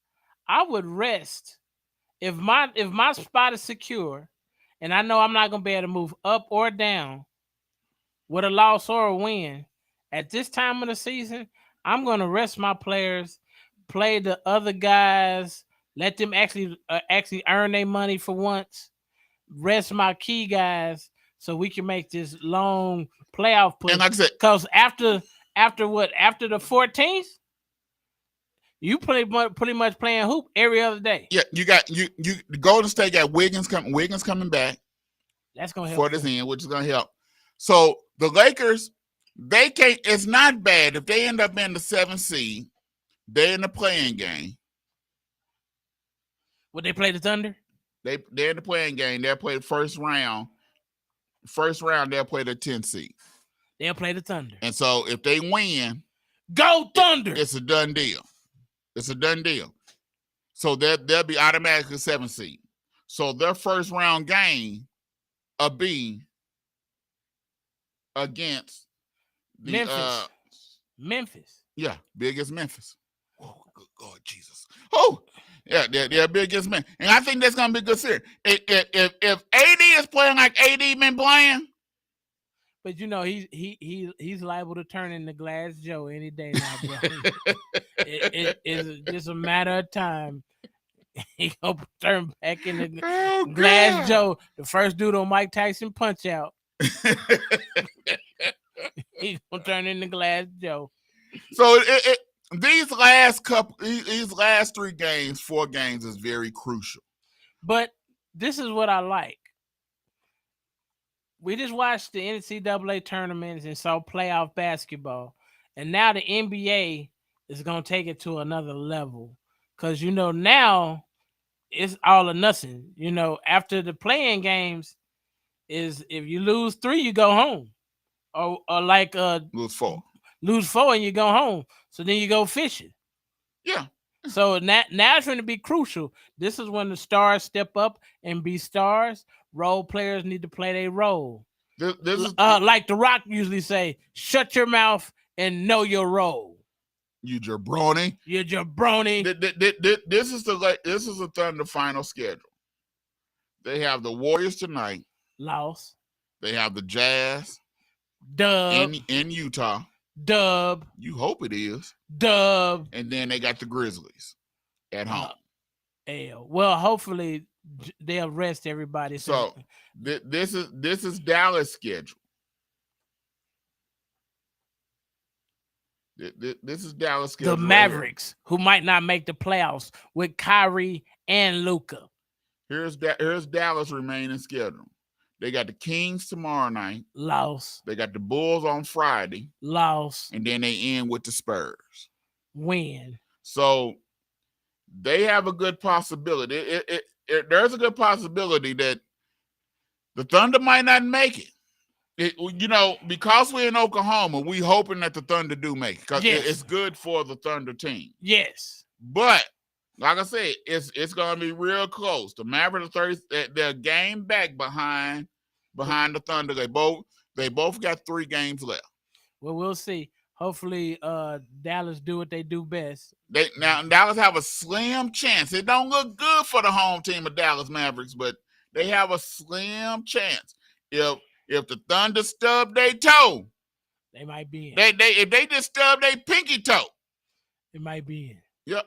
I would rest if my spot is secure and I know I'm not gonna be able to move up or down with a loss or a win at this time of the season. I'm gonna rest my players, play the other guys. Let them actually earn their money for once. Rest my key guys so we can make this long playoff push. And like I said, because after the 14th, you pretty much playing hoop every other day. Yeah, you Golden State got Wiggins coming back. That's gonna help for this end, which is gonna help. So the Lakers, they can't. It's not bad if they end up in the 7th seed. They're in the playing game. Would they play the Thunder? They're in the playing game. They'll play the first round. First round, they'll play the 10th seed. They'll play the Thunder. And so if they win, go Thunder. It's a done deal. It's a done deal. So they'll be automatically 7th seed. So their first round game will be against the Memphis. Yeah, big as Memphis. Oh, good God, Jesus. Oh, yeah, they're big as men. And I think that's gonna be a good series. If AD is playing like AD been playing. But you know, he's liable to turn into Glass Joe any day now, bro. It's just a matter of time. He gonna turn back into Glass Joe, the first dude on Mike Tyson Punch Out. He's gonna turn into Glass Joe. So these last 3 games, 4 games is very crucial. But this is what I like. We just watched the NCAA tournaments and saw playoff basketball. And now the NBA is going to take it to another level. Because, you know, now it's all or nothing. You know, after the playing games is if you lose 3, you go home. Or like lose 4. Lose 4 and you go home. So then you go fishing. Yeah. So now it's going to be crucial. This is when the stars step up and be stars. Role players need to play their role. This is like The Rock usually say, shut your mouth and know your role. You jabroni. You jabroni. This is the Thunder final schedule. They have the Warriors tonight. Loss. They have the Jazz. Dub. In Utah. Dub. You hope it is. Dub. And then they got the Grizzlies at home. Well, hopefully they'll rest everybody. So this is Dallas' schedule. This is Dallas' schedule. The Mavericks, who might not make the playoffs with Kyrie and Luka. Here's Dallas' remaining schedule. They got the Kings tomorrow night. Loss. They got the Bulls on Friday. Loss. And then they end with the Spurs. Win. So they have a good possibility. There's a good possibility that the Thunder might not make it. Because we're in Oklahoma, we hoping that the Thunder do make it because it's good for the Thunder team. Yes. But like I said, it's going to be real close. The Mavericks they're a game back behind the Thunder. They both got 3 games left. Well, we'll see. Hopefully, Dallas do what they do best. Dallas have a slim chance. It don't look good for the home team of Dallas Mavericks, but they have a slim chance. If the Thunder stub their toe, they might be in. If they just stub their pinky toe, it might be in. Yep.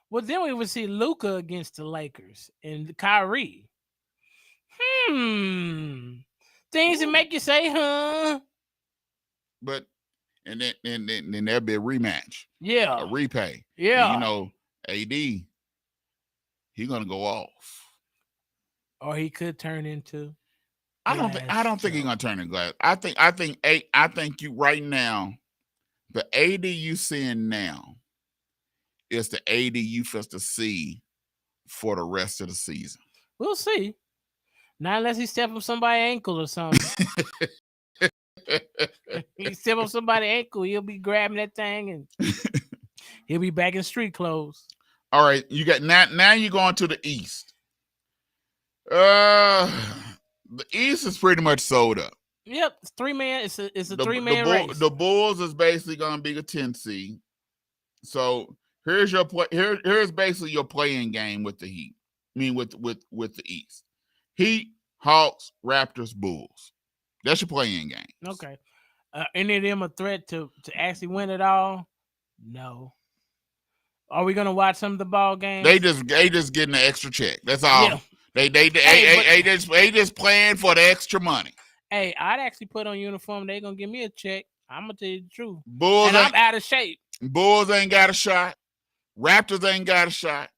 Well, then we would see Luka against the Lakers and Kyrie. This things that make you say, huh? But and then there'll be a rematch, Yeah. a repay. Yeah. And, AD, he's gonna go off. Or he could turn into. I don't think he's gonna turn into glass. I think you right now, the AD you seeing now is the AD you supposed to see for the rest of the season. We'll see. Not unless he step on somebody's ankle or something. He step on somebody's ankle, he'll be grabbing that thing and he'll be back in street clothes. All right, you got now you're going to the East. The East is pretty much sold up. Yep, it's 3-man. It's a 3-man race. The Bulls is basically going to be a 10 seed. So here's your play. Here's basically your playing game with the Heat. I mean, with the East. Heat, Hawks, Raptors, Bulls. That's your playing game. Okay. Any of them a threat to actually win it all? No. Are we gonna watch some of the ball games? They just getting an extra check. That's all. Yeah. They just playing for the extra money. Hey, I'd actually put on uniform. They gonna give me a check. I'm gonna tell you the truth. Bulls and I'm out of shape. Bulls ain't got a shot. Raptors ain't got a shot.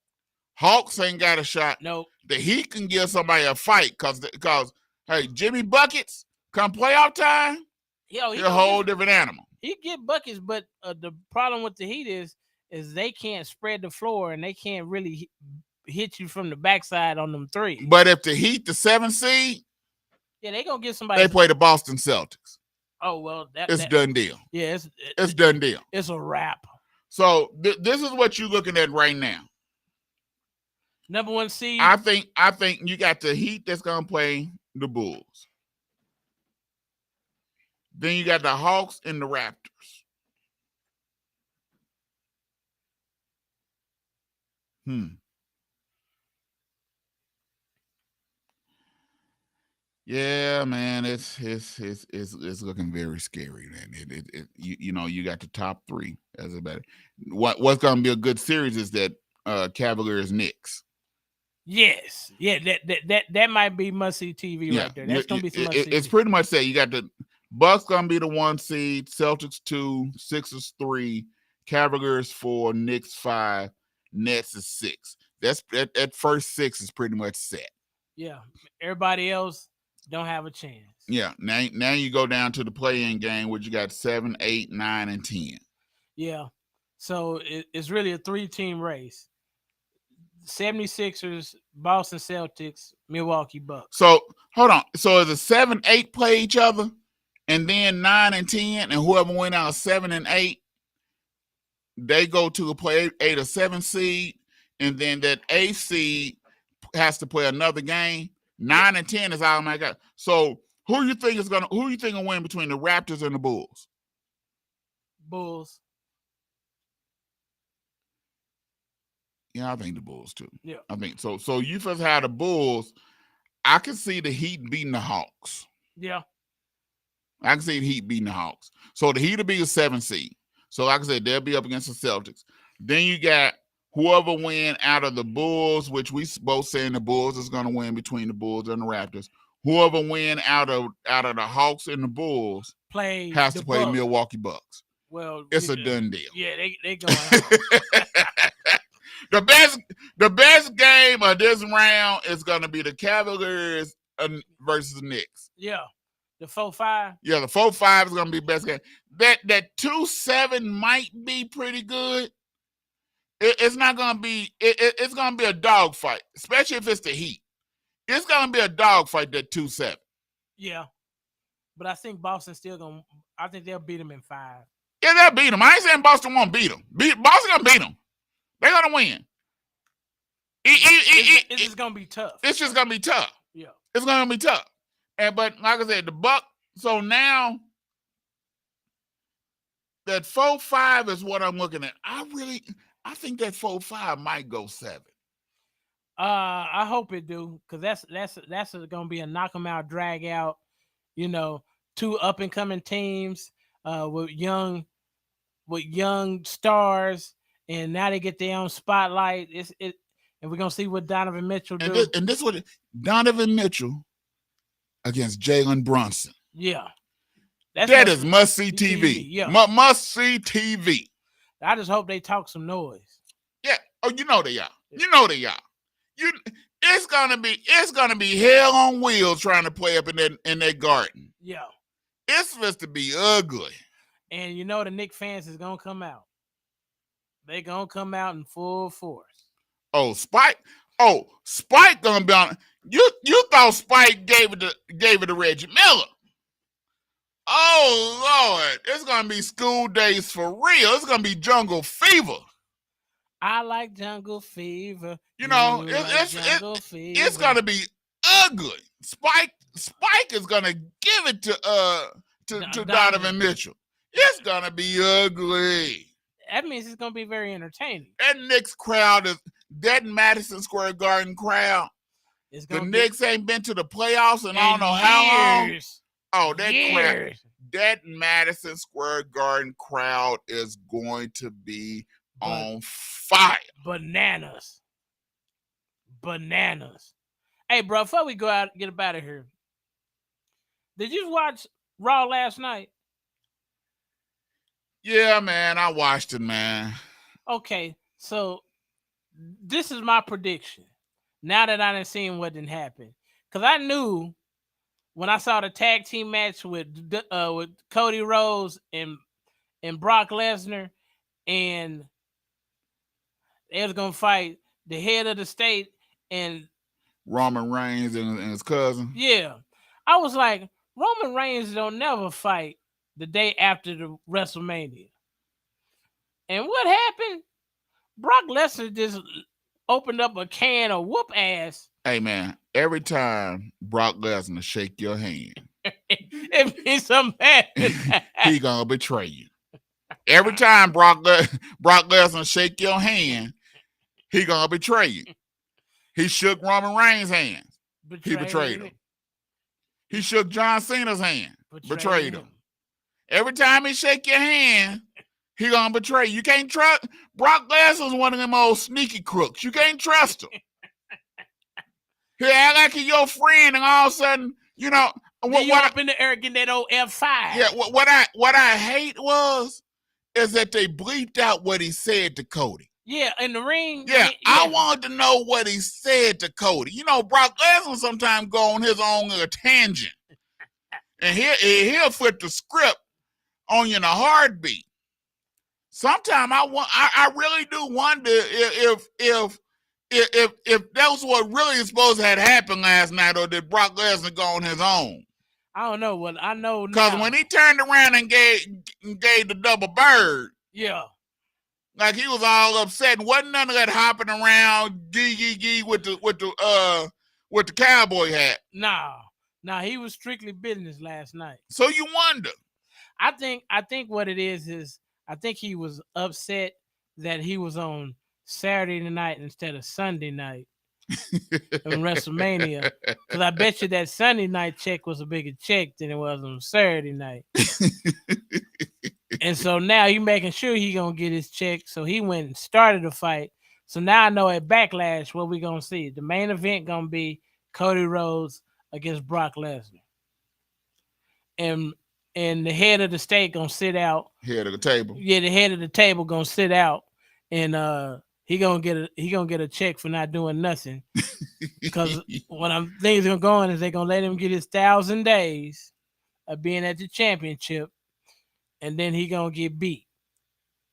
Hawks ain't got a shot. Nope. The Heat can give somebody a fight because hey, Jimmy Buckets come playoff time. He's a whole different animal. He get buckets, but the problem with the Heat is they can't spread the floor and they can't really hit you from the backside on them threes. But if the Heat the 7th seed, yeah, they gonna get somebody. They play the Boston Celtics. Oh well, it's done deal. Yeah, it's done deal. It's a wrap. So this is what you're looking at right now. Number 1 seed. I think you got the Heat that's gonna play the Bulls. Then you got the Hawks and the Raptors. Yeah, man, it's looking very scary, man. You got the top 3 as a better. What's gonna be a good series is that Cavaliers Knicks. Yes, yeah, that might be must-see TV right there. That's gonna be some must-see. It's pretty much that you got the Bucks gonna be the 1 seed, Celtics 2, Sixers 3, Cavaliers 4, Knicks 5, Nets is 6. That first 6 is pretty much set. Yeah, everybody else don't have a chance. Yeah, now you go down to the play-in game, which you got 7, 8, 9, and 10. Yeah, so it's really a 3-team race. 76ers, Boston Celtics, Milwaukee Bucks. So hold on. So is it 7, 8 play each other, and then 9 and 10, and whoever went out 7 and 8, they go to a play 8 or 7 seed, and then that 8 seed has to play another game. 9 and 10 is all my God. So who you think will win between the Raptors and the Bulls? Bulls. Yeah, I think the Bulls too. Yeah, I think so. So you first had the Bulls. I can see the Heat beating the Hawks. Yeah, I can see the Heat beating the Hawks. So the Heat will be a 7 seed. So like I said, they'll be up against the Celtics. Then you got whoever win out of the Bulls, which we both saying the Bulls is going to win between the Bulls and the Raptors. Whoever win out of the Hawks and the Bulls has to play the Milwaukee Bucks. Well, it's a done deal. Yeah, they going. The best game of this round is going to be the Cavaliers versus the Knicks. Yeah, the 4-5. Yeah, the 4-5 is going to be the best game. That 2-7 might be pretty good. It's not going to be. It's going to be a dogfight, especially if it's the Heat. It's going to be a dogfight. That 2-7. Yeah, but I think Boston's still going. I think they'll beat them in 5. Yeah, they'll beat them. I ain't saying Boston won't beat them. Boston gonna beat them. They're gonna win. It's just gonna be tough. It's just gonna be tough. Yeah, it's gonna be tough. But like I said, the Buck. So now that 4-5 is what I'm looking at. I think that 4-5 might go 7. I hope it do, because that's gonna be a knock 'em out, drag out. 2 up and coming teams with young stars, and now they get their own spotlight. And we're gonna see what Donovan Mitchell do. And this what Donovan Mitchell against Jalen Brunson. Yeah. That is must-see TV. Yeah. Must-see TV. I just hope they talk some noise. Yeah. Oh, you know they are. You know they are. It's gonna be hell on wheels trying to play up in that garden. Yeah. It's supposed to be ugly. And you know the Knicks fans is gonna come out. They gonna come out in full force. Oh, Spike gonna be on. You thought Spike gave it to Reggie Miller. Oh Lord, it's gonna be school days for real. It's gonna be jungle fever. I like jungle fever. You know, fever. It's gonna be ugly. Spike is gonna give it to Donovan Mitchell. It's gonna be ugly. That means it's gonna be very entertaining. That Knicks crowd that Madison Square Garden crowd. The Knicks ain't been to the playoffs in I don't know how long. Oh, that Madison Square Garden crowd is going to be on fire. Bananas. Hey, bro, before we go out, get up out of here. Did you watch Raw last night? Yeah, man, I watched it, man. Okay, so this is my prediction. Now that I done seen what didn't happen, because I knew when I saw the tag team match with Cody Rhodes and Brock Lesnar, and they was gonna fight the head of the state and Roman Reigns and his cousin. Yeah, I was like, Roman Reigns don't never fight the day after the WrestleMania. And what happened? Brock Lesnar just opened up a can of whoop ass. Hey man, every time Brock Lesnar shake your hand, it means something happened. He gonna betray you. Every time Brock Lesnar shake your hand, he gonna betray you. He shook Roman Reigns' hands. He betrayed him. He shook John Cena's hand. Betrayed him. Every time he shake your hand, he gonna betray you. You can't trust Brock Lesnar's one of them old sneaky crooks. You can't trust him. He act like he's your friend, and all of a sudden, you know what up in the air getting that old F5. Yeah, what I hate is that they bleeped out what he said to Cody. Yeah, in the ring. Yeah, I wanted to know what he said to Cody. You know, Brock Lesnar sometimes go on his own tangent, and he'll flip the script on you in a heartbeat. Sometimes I really do wonder if that was what really is supposed to have happened last night, or did Brock Lesnar go on his own? I don't know. What I know because when he turned around and gave the double bird, yeah, like he was all upset, and wasn't none of that hopping around gee with the cowboy hat. Nah, he was strictly business last night. So you wonder. I think what it is I think he was upset that he was on Saturday night instead of Sunday night on WrestleMania. Because I bet you that Sunday night check was a bigger check than it was on Saturday night. And so now he making sure he gonna get his check. So he went and started the fight. So now I know at Backlash what we gonna see. The main event gonna be Cody Rhodes against Brock Lesnar. And the head of the state gonna sit out. Head of the table. Yeah, the head of the table gonna sit out, and he gonna get a check for not doing nothing. Because what things gonna go on is they gonna let him get his 1,000 days of being at the championship, and then he gonna get beat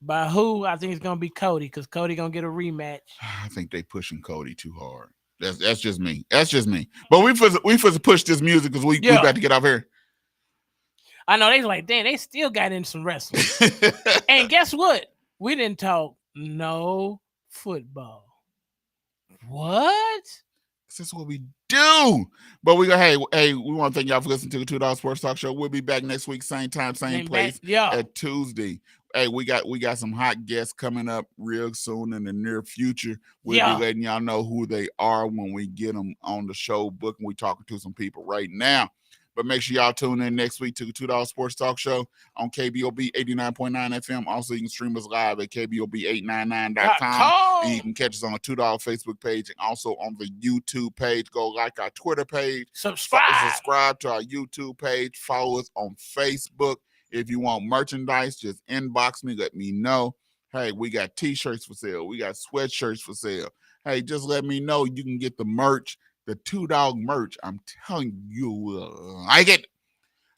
by who? I think it's gonna be Cody, because Cody gonna get a rematch. I think they pushing Cody too hard. That's just me. That's just me. But we supposed to push this music because we got to get off here. I know they like, damn, they still got in some wrestling. And guess what? We didn't talk no football. What? This is what we do. But we go, hey, we want to thank y'all for listening to the 2 Sports Talk Show. We'll be back next week, same time, same place. At Tuesday. Hey, we got some hot guests coming up real soon in the near future. We'll be letting y'all know who they are when we get them on the show book, and we talking to some people right now. But make sure y'all tune in next week to the 2 Sports Talk Show on KBOB 89.9 FM. Also, you can stream us live at KBOB899.com. And you can catch us on the 2 Facebook page and also on the YouTube page. Go like our Twitter page. Subscribe to our YouTube page. Follow us on Facebook. If you want merchandise, just inbox me. Let me know. Hey, we got T-shirts for sale. We got sweatshirts for sale. Hey, just let me know. You can get the merch. The 2Dawg merch, I'm telling you, will like it.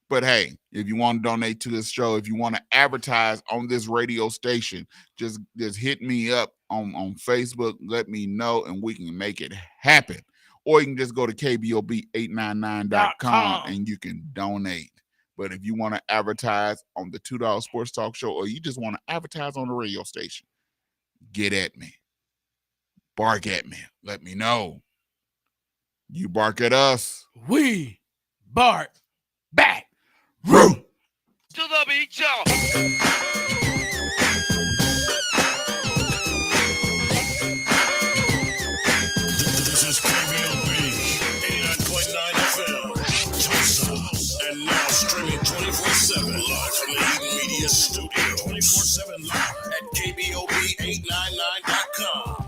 But hey, if you want to donate to this show, if you want to advertise on this radio station, just hit me up on Facebook. Let me know, and we can make it happen. Or you can just go to KBOB899.com and you can donate. But if you want to advertise on the 2 Sports Talk Show, or you just want to advertise on the radio station, get at me. Bark at me. Let me know. You bark at us. We bark back. Roo! To the beat, y'all. This is KBOB 89.9 FM, Tulsa, and now streaming